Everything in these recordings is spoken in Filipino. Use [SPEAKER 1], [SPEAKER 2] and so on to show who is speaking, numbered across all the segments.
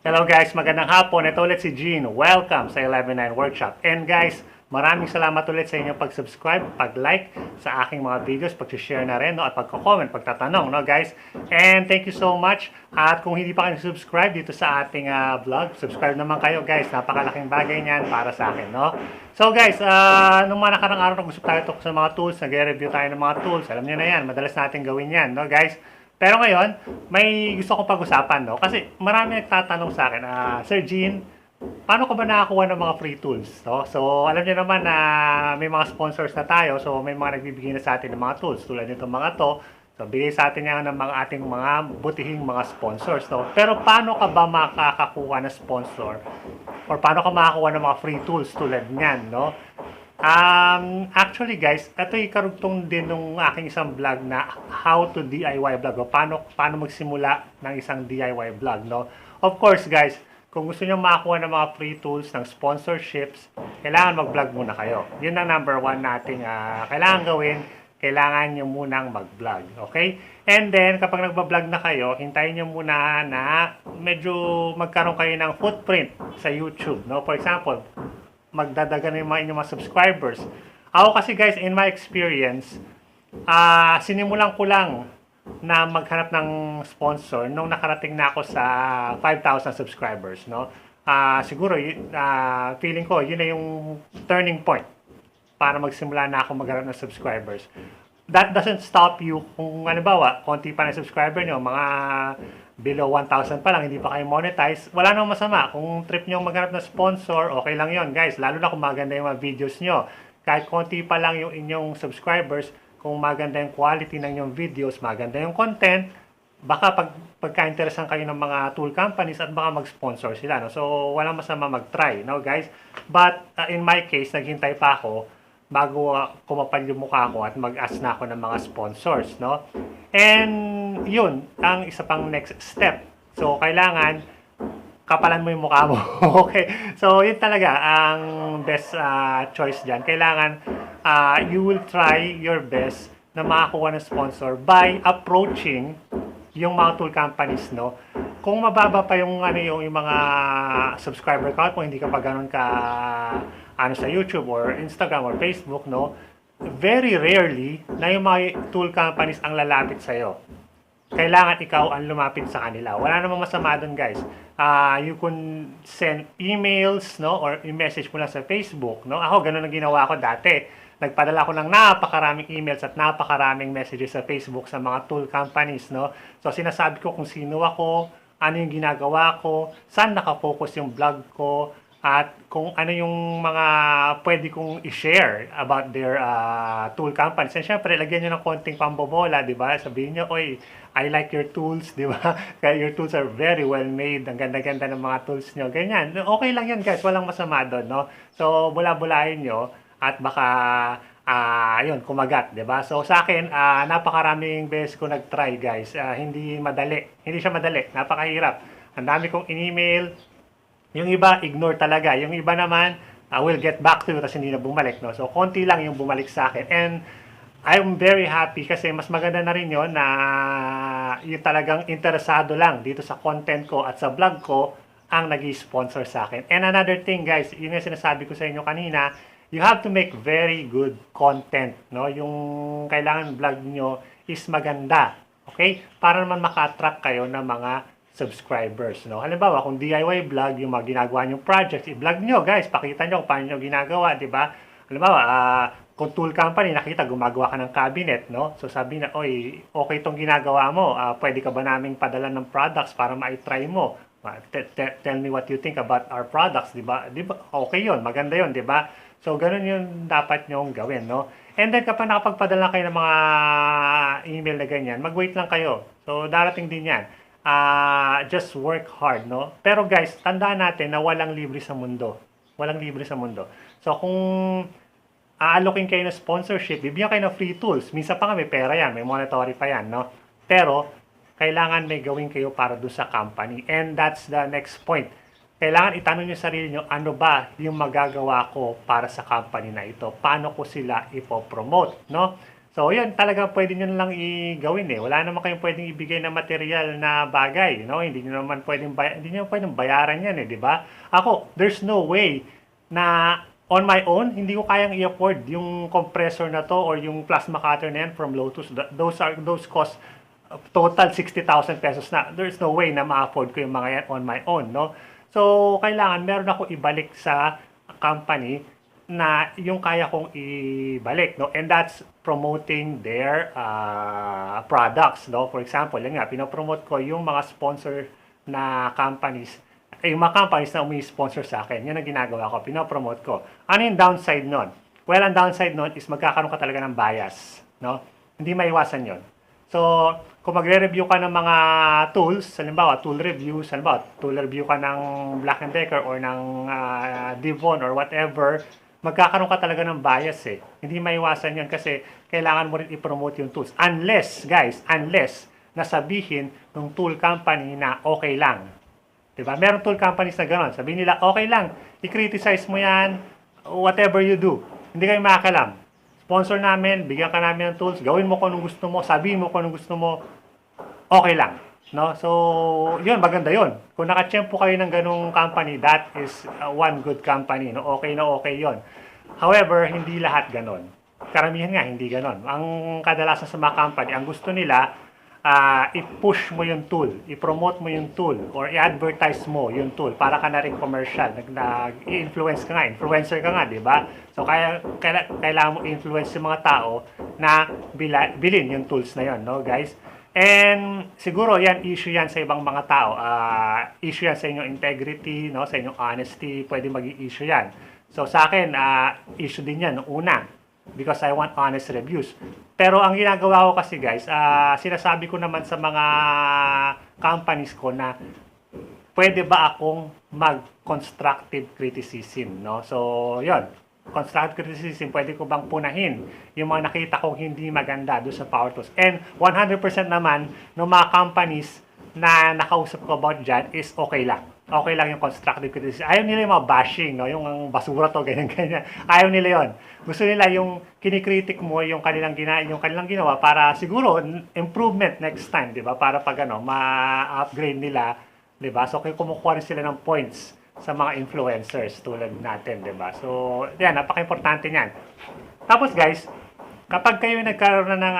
[SPEAKER 1] Hello guys, magandang hapon. Ito ulit si Gene. Welcome sa 11.9 Workshop. And guys, maraming salamat ulit sa inyong pag-subscribe, pag-like sa aking mga videos, pag-share na rin, no? At pag-comment, pagtatanong, no guys? And thank you so much. At kung hindi pa kayo subscribe dito sa ating vlog, subscribe naman kayo guys. Napakalaking bagay niyan para sa akin, no? So guys, nung mga nakarang araw gusto tayo sa mga tools, nag-review tayo ng mga tools. Alam niyo na yan, madalas natin gawin yan, no guys? Pero ngayon, may gusto kong pag-usapan, no? Kasi marami nagtatanong sa akin, Sir Gene, paano ko ba nakakuha ng mga free tools? No? So, alam niyo naman na may mga sponsors na tayo, so may mga nagbibigay na sa atin ng mga tools, tulad nitong mga to. So, bigay sa atin yan ng mga ating mga butihing mga sponsors, no? Pero paano ka ba makakakuha ng sponsor? Or paano ka makakuha ng mga free tools tulad niyan, no? Actually guys, ito yung karugtong din ng aking isang vlog na how to DIY vlog o paano magsimula ng isang DIY vlog, no? Of course guys, kung gusto niyo makakuha ng mga free tools ng sponsorships, kailangan mag-vlog muna kayo. Yun ang number one nating kailangan gawin, kailangan nyo munang mag-vlog, okay? And then, kapag nagba-vlog na kayo, hintayin nyo muna na medyo magkaroon kayo ng footprint sa YouTube, no? For example, magdadagan yung mga inyong mga subscribers. Ako kasi guys, in my experience, sinimulan ko lang na maghanap ng sponsor nung nakarating na ako sa 5,000 subscribers, no? Siguro, feeling ko, yun na yung turning point para magsimula na ako maghanap ng subscribers. That doesn't stop you kung halimbawa, konti pa na subscriber nyo, mga below 1,000 pa lang, hindi pa kayo monetize, wala nang masama. Kung trip nyo maghanap ng sponsor, okay lang yon guys. Lalo na kung maganda yung mga videos nyo. Kahit konti pa lang yung inyong subscribers, kung maganda yung quality ng inyong videos, maganda yung content, baka pagka-interesan kayo ng mga tool companies at baka mag-sponsor sila. No? So, walang masama mag-try, no guys? But, in my case, naghintay pa ako bago kumapal yung mukha ko at mag-ask na ako ng mga sponsors, no? And yun, ang isa pang next step. So, kailangan kapalan mo yung mukha mo. Okay? So, yun talaga ang best choice dyan. Kailangan you will try your best na makakuha ng sponsor by approaching yung mga tool companies, no? Kung mababa pa yung yung mga subscriber count mo, hindi ka pa ganun ka sa YouTube or Instagram or Facebook, no? Very rarely na yung mga tool companies ang lalapit sa'yo. Kailangan ikaw ang lumapit sa kanila. Wala namang masama doon, guys. You can send emails, no? Or i-message mo lang sa Facebook, no? Ako, ganun ang ginawa ko dati. Nagpadala ko ng napakaraming emails at napakaraming messages sa Facebook sa mga tool companies, no? So, sinasabi ko kung sino ako, ano yung ginagawa ko, saan nakafocus yung vlog ko, at kung ano yung mga pwede kong i-share about their tool companies. And syempre, lagyan nyo ng konting pambobola, di ba? Sabihin nyo, oy, I like your tools, di ba? Your tools are very well made. Ang ganda-ganda ng mga tools nyo. Ganyan. Okay lang yan, guys. Walang masama doon, no? So, bula-bulahin nyo at baka yun, kumagat, di ba? So, sa akin, napakaraming beses ko nag-try, guys. Hindi madali. Hindi siya madali. Napakahirap. Ang dami kong in-email. Yung iba, ignore talaga. Yung iba naman, will get back to you tapos hindi na bumalik. No? So, konti lang yung bumalik sa akin. And I'm very happy kasi mas maganda na rin yun na yung talagang interesado lang dito sa content ko at sa vlog ko ang nag-sponsor sa akin. And another thing guys, yun yung sinasabi ko sa inyo kanina, you have to make very good content. No? Yung kailangan vlog nyo is maganda. Okay? Para naman maka-attract kayo ng mga subscribers, no? Halimbawa, kung DIY vlog, yung mga ginagawa nyong projects, i-vlog nyo, guys. Pakita nyo kung paano nyo ginagawa, di ba? Halimbawa, kung tool company, nakita, gumagawa ka ng cabinet, no? So, sabi na, oy, okay itong ginagawa mo. Pwede ka ba naming padala ng products para ma-try mo? Tell me what you think about our products, di ba? Okay yun, maganda yun, di ba? So, ganun yung dapat nyong gawin, no? And then, kapag nakapagpadala kayo ng mga email na ganyan, mag-wait lang kayo. So, darating din yan. Just work hard, no? Pero guys, tandaan natin na walang libre sa mundo. Walang libre sa mundo. So, kung aalokin kayo ng sponsorship, bibigyan kayo ng free tools. Minsan pa nga may pera yan, may monetary pa yan, no? Pero, kailangan may gawin kayo para doon sa company. And that's the next point. Kailangan itanong nyo sarili nyo, ano ba yung magagawa ko para sa company na ito? Paano ko sila ipopromote, no? So, yun, talaga pwede nyo lang i-gawin eh. Wala naman kayong pwedeng ibigay na material na bagay, no? Hindi nyo naman pwedeng, hindi nyo pwedeng bayaran yan eh, di ba? Ako, there's no way na on my own, hindi ko kayang i-afford yung compressor na to or yung plasma cutter na yan from Lotus. Those cost total 60,000 pesos na. There's no way na ma-afford ko yung mga yan on my own, no? So, kailangan meron ako ibalik sa company na yung kaya kong ibalik, no? And that's promoting their products, no? For example, yan nga, pinopromote ko yung mga sponsor na companies, yung mga companies na umi-sponsor sa akin. Yan ang ginagawa ko, pinopromote ko. Ano yung downside nun? Well, ang downside nun is magkakaroon ka talaga ng bias, no? Hindi maiwasan yon. So, kung magre-review ka ng mga tools, halimbawa, tool review ka ng Black & Decker or ng Devon or whatever, magkakaroon ka talaga ng bias eh. Hindi maiwasan yun kasi kailangan mo rin i-promote yung tools. Unless, guys, nasabihin ng tool company na okay lang. Diba? Meron tool companies na gano'n. Sabihin nila, okay lang, i-criticize mo yan, whatever you do. Hindi kayo makakalam. Sponsor namin, bigyan ka namin ng tools, gawin mo kung anong gusto mo, sabihin mo kung anong gusto mo, okay lang. No? So, yun, maganda yun. Kung nakatsyempo kayo ng ganung company, that is one good company. No? Okay na okay yun. However, hindi lahat ganon. Karamihan nga, hindi ganon. Ang kadalasan sa mga company, ang gusto nila, i-push mo yung tool, i-promote mo yung tool, or i-advertise mo yung tool para ka na rin commercial. Nag-influence ka nga, influencer ka nga, di ba? So, kailangan mo influence yung mga tao na bilhin yung tools na yon, no, guys? And siguro yan, issue yan sa ibang mga tao. Issue yan sa inyong integrity, no, sa inyong honesty, pwede maging issue yan. So, sa akin, issue din yan, una. Because I want honest reviews. Pero ang ginagawa ko kasi guys, sinasabi ko naman sa mga companies ko na pwede ba akong mag-constructive criticism, no? So, yon, constructive criticism, pwede ko bang punahin yung mga nakita kong hindi maganda doon sa power tools. And 100% naman ng mga companies na nakausap ko about dyan is okay lang. Okay lang yung constructive criticism. Ayaw nila yung mga bashing, no? Yung basura to, ganyan-ganyan. Ayaw nila yon. Gusto nila yung kinikritik mo, yung kanilang ginawa para siguro improvement next time, di ba? Para pag ma-upgrade nila, di ba? So, kumukuha rin sila ng points sa mga influencers tulad natin, di ba? So, yan, napaka-importante niyan. Tapos guys, kapag kayo nagkaroon na ng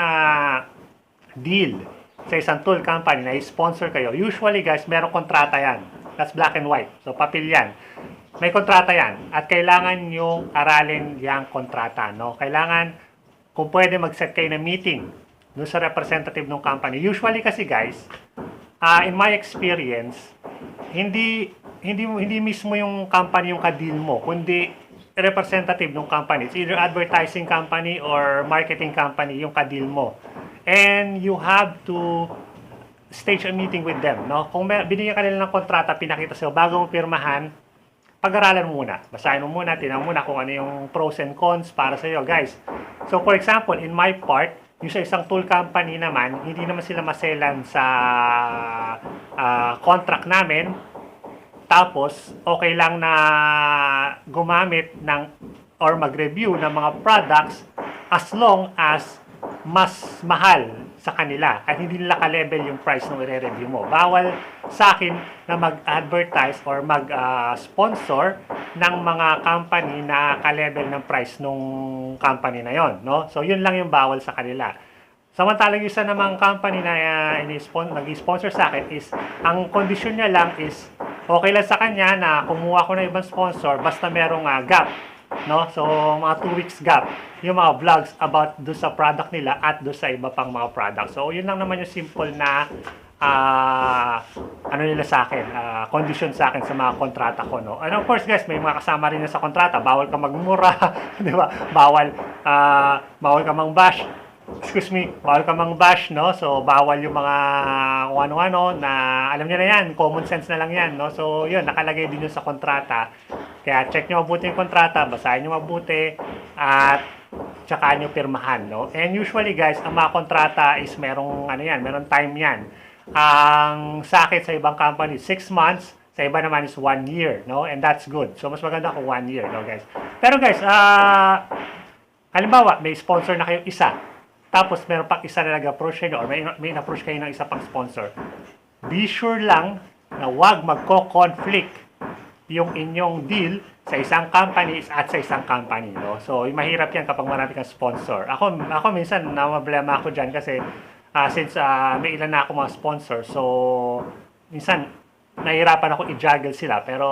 [SPEAKER 1] deal sa isang tool company na i-sponsor kayo, usually guys, merong kontrata yan. That's black and white. So, papel yan. May kontrata yan. At kailangan yung aralin yung kontrata. No? Kailangan, kung pwede mag-set kayo ng meeting doon sa representative ng company. Usually kasi guys, in my experience, hindi mismo yung company yung ka-deal mo, kundi representative ng company. It's either advertising company or marketing company yung ka-deal mo. And you have to stage a meeting with them, no? Kung binigyan ka nila ng kontrata, pinakita sa'yo, bago mo pirmahan, pag-aralan mo muna. Basahin mo muna, tingnan mo muna kung ano yung pros and cons para sa'yo, guys. So, for example, in my part, yung sa isang tool company naman, hindi naman sila maselan sa contract namin. Tapos, okay lang na gumamit ng or mag-review ng mga products as long as mas mahal sa kanila at hindi nila ka-level yung price nung i-review mo. Bawal sa akin na mag-advertise or mag-sponsor ng mga company na ka-level ng price nung company na yon, no? So, yun lang yung bawal sa kanila. Samantalang isa namang company na nag-sponsor sa akin is, ang kondisyon niya lang is, okay lang sa kanya na kumuha ko ng ibang sponsor basta merong gap. No? So, mga 2 weeks gap yung mga vlogs about do sa product nila at do sa iba pang mga products. So, yun lang naman yung simple na ano nila sa akin, condition sa akin sa mga kontrata ko, no? And of course, guys, may mga kasama rin na sa kontrata. Bawal ka magmura, di ba? Bawal ka mang-bash. Excuse me, bawal ka mang-bash, no? So, bawal yung mga ano-ano na, alam niyo na yan, common sense na lang yan, no? So, yun, nakalagay din yun sa kontrata. Kaya, check nyo mabuti yung kontrata, basahin nyo mabuti, at tsaka nyo pirmahan, no? And usually, guys, ang mga kontrata is merong, merong time yan. Ang sa akin sa ibang company, 6 months, sa iba naman is 1 year, no? And that's good. So, mas maganda kung 1 year, no, guys? Pero, guys, halimbawa, may sponsor na kayong isa. tapos meron pang isa na nag-approach kayo or may approach kayo ng isa pang sponsor, be sure lang na wag magko-conflict yung inyong deal sa isang company at sa isang company, no? So, mahirap yan kapag marami kang sponsor. Ako minsan, problema ako dyan kasi since may ilan na ako mga sponsor, so minsan, nahihirapan ako i-juggle sila, pero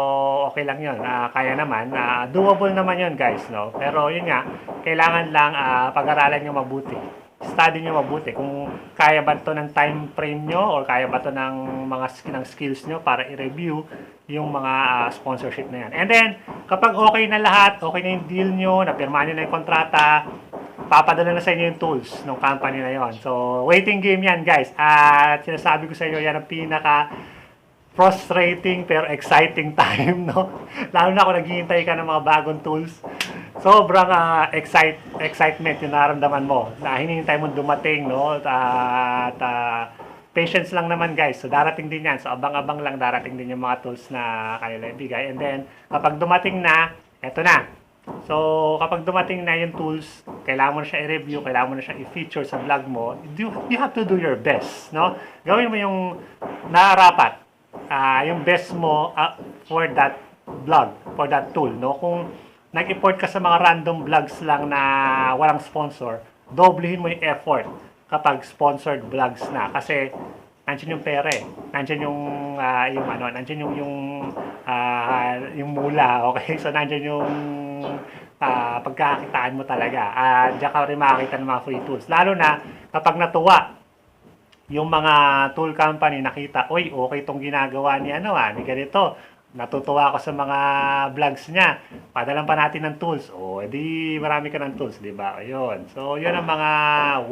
[SPEAKER 1] okay lang yun. Kaya naman, doable naman yun, guys, no? Pero yun nga, kailangan lang pag-aralan nyo mabuti. Study nyo mabuti kung kaya ba to ng time frame nyo or kaya ba to ng mga skills nyo para i-review yung mga sponsorship na yan. And then, kapag okay na lahat, okay na yung deal nyo, napirmahan nyo na yung kontrata, papadala na sa inyo yung tools ng company na yon. So, waiting game yan, guys. At sinasabi ko sa inyo, yan ang pinaka frustrating pero exciting time, no? Lalo na kung naghihintay ka ng mga bagong tools. Sobrang excitement yung naramdaman mo na hinihintay mo dumating, no? At patience lang naman, guys. So, darating din yan. So, abang-abang lang darating din yung mga tools na kanila ibigay. And then, kapag dumating na, eto na. So, kapag dumating na yung tools, kailangan mo na siya i-review, kailangan mo na siya i-feature sa vlog mo, you have to do your best, no? Gawin mo yung narapat, yung best mo for that vlog, for that tool, no? Kung nag-import ka sa mga random vlogs lang na walang sponsor, doblehin mo yung effort kapag sponsored vlogs na. Kasi, nandiyan yung pera eh. Nandiyan yung mula, okay? So, nandiyan yung pagkakitaan mo talaga. Diyan ka rin makakita ng mga free tools. Lalo na kapag natuwa yung mga tool company nakita, oy, okay itong ginagawa ni ni ganito. Natutuwa ako sa mga vlogs niya. Padalan pa natin ng tools. Edi marami ka ng tools, di ba? Ayun. So, yun ang mga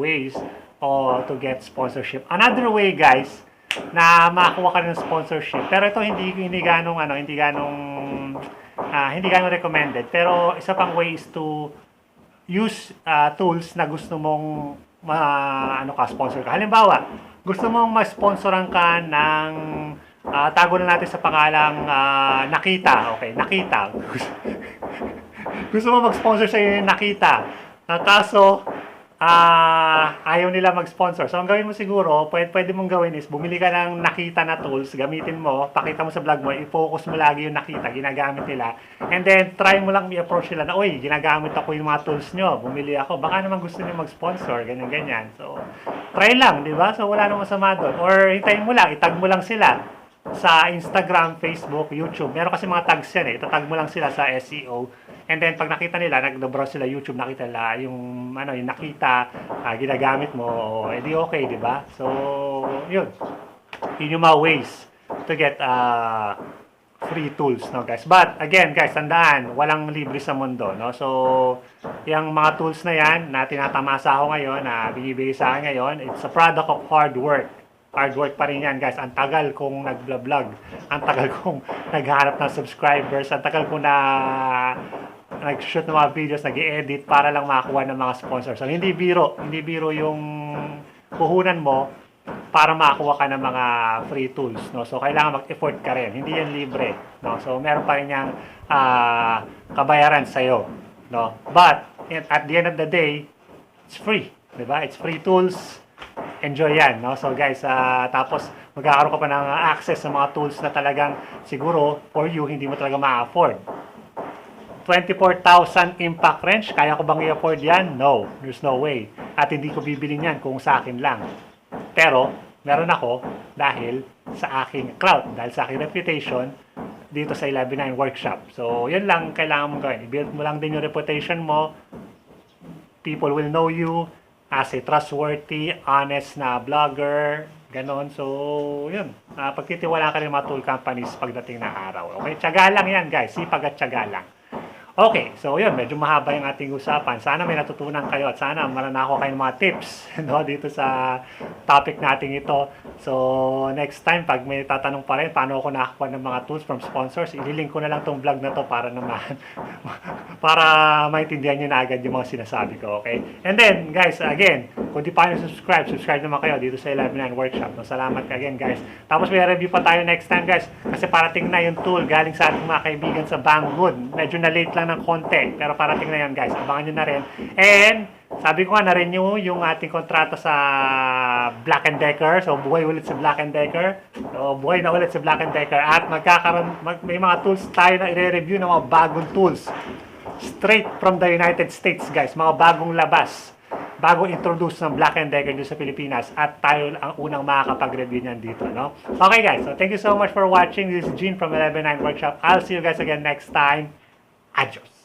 [SPEAKER 1] ways to get sponsorship. Another way, guys, na makakuha ka ng sponsorship. Pero ito hindi ganong recommended. Pero isa pang way is to use tools na gusto mong sponsor ka. Halimbawa, gusto mong ma-sponsoran ka ng tago na natin sa pangalang Nakita. Okay, Nakita. Gusto mo mag-sponsor sa iyo yung Nakita. Kaso, ayaw nila mag-sponsor. So, ang gawin mo siguro, pwede mong gawin is, bumili ka ng Nakita na tools, gamitin mo, pakita mo sa vlog mo, i-focus mo lagi yung Nakita, ginagamit nila. And then, try mo lang i-approach nila na, oy, ginagamit ako yung mga tools nyo, bumili ako, baka naman gusto nyo mag-sponsor, ganyan-ganyan. So, try lang, di ba? So, wala namang masama doon. Or, hintayin mo lang, itag mo lang sila sa Instagram, Facebook, YouTube. Meron kasi mga tags yan eh. Itatag mo lang sila sa SEO. And then, pag nakita nila, nag-browse sila YouTube, nakita nila yung Nakita, ginagamit mo, edi okay, di ba? So, yun. Yun yung mga ways to get free tools, no, guys? But, again, guys, tandaan, walang libre sa mundo, no? So, yung mga tools na yan, na tinatamasa ako ngayon, na binibigay sa akin ngayon, it's a product of hard work. Hard work pa rin yan, guys. Ang tagal kong nag-vlog. Ang tagal kong naghahanap ng subscribers. Ang tagal kong nag-shoot ng mga videos, nag-i-edit para lang makakuha ng mga sponsors. So, hindi biro yung puhunan mo para makakuha ka ng mga free tools, no? So, kailangan mag-effort ka rin. Hindi yan libre, no? So, meron pa rin yung kabayaran sa'yo, no? But, at the end of the day, it's free, di ba? It's free tools. Enjoy yan, no? So guys, tapos magkakaroon ka pa ng access sa mga tools na talagang siguro for you hindi mo talaga ma-afford. 24,000 impact wrench, kaya ko bang i-afford yan? No, there's no way. At hindi ko bibilin yan kung sa akin lang. Pero meron ako dahil sa aking clout, dahil sa aking reputation dito sa 11.9 workshop. So yun lang kailangan mong gawin. I-build mo lang din yung reputation mo. People will know you as a trustworthy, honest na vlogger, ganon. So, yun. Pagtitiwala ka rin mga tool companies pagdating ng araw. Okay? Tiyaga lang yan, guys. Sipag at tiyaga lang. Okay, so yun, medyo mahaba yung ating usapan. Sana may natutunan kayo at sana maranako kayo ng mga tips no, dito sa topic natin ito. So, next time, pag may tatanong pa rin, paano ako nakakuha ng mga tools from sponsors, ililink ko na lang tong vlog na to para naman, para maintindihan nyo na agad yung mga sinasabi ko, okay? And then, guys, again, kung di pa nyo subscribe naman kayo dito sa 11.9 Workshop. No, salamat again, guys. Tapos may review pa tayo next time, guys, kasi parating na yung tool galing sa ating mga kaibigan sa Banggood. Medyo na late lang ng konti, pero parating na yan, guys. Abangan nyo na rin. And Sabi ko nga, na-renew yung ating kontrata sa Black & Decker. So, buhay ulit si Black & Decker. So, buhay na ulit si Black & Decker. At may mga tools tayo na i-review ng mga bagong tools. Straight from the United States, guys. Mga bagong labas. Bagong introduce ng Black & Decker dito sa Pilipinas. At tayo ang unang makakapag-review niyan dito, no? Okay, guys. So, thank you so much for watching. This is Gene from 11.9 Workshop. I'll see you guys again next time. Adios.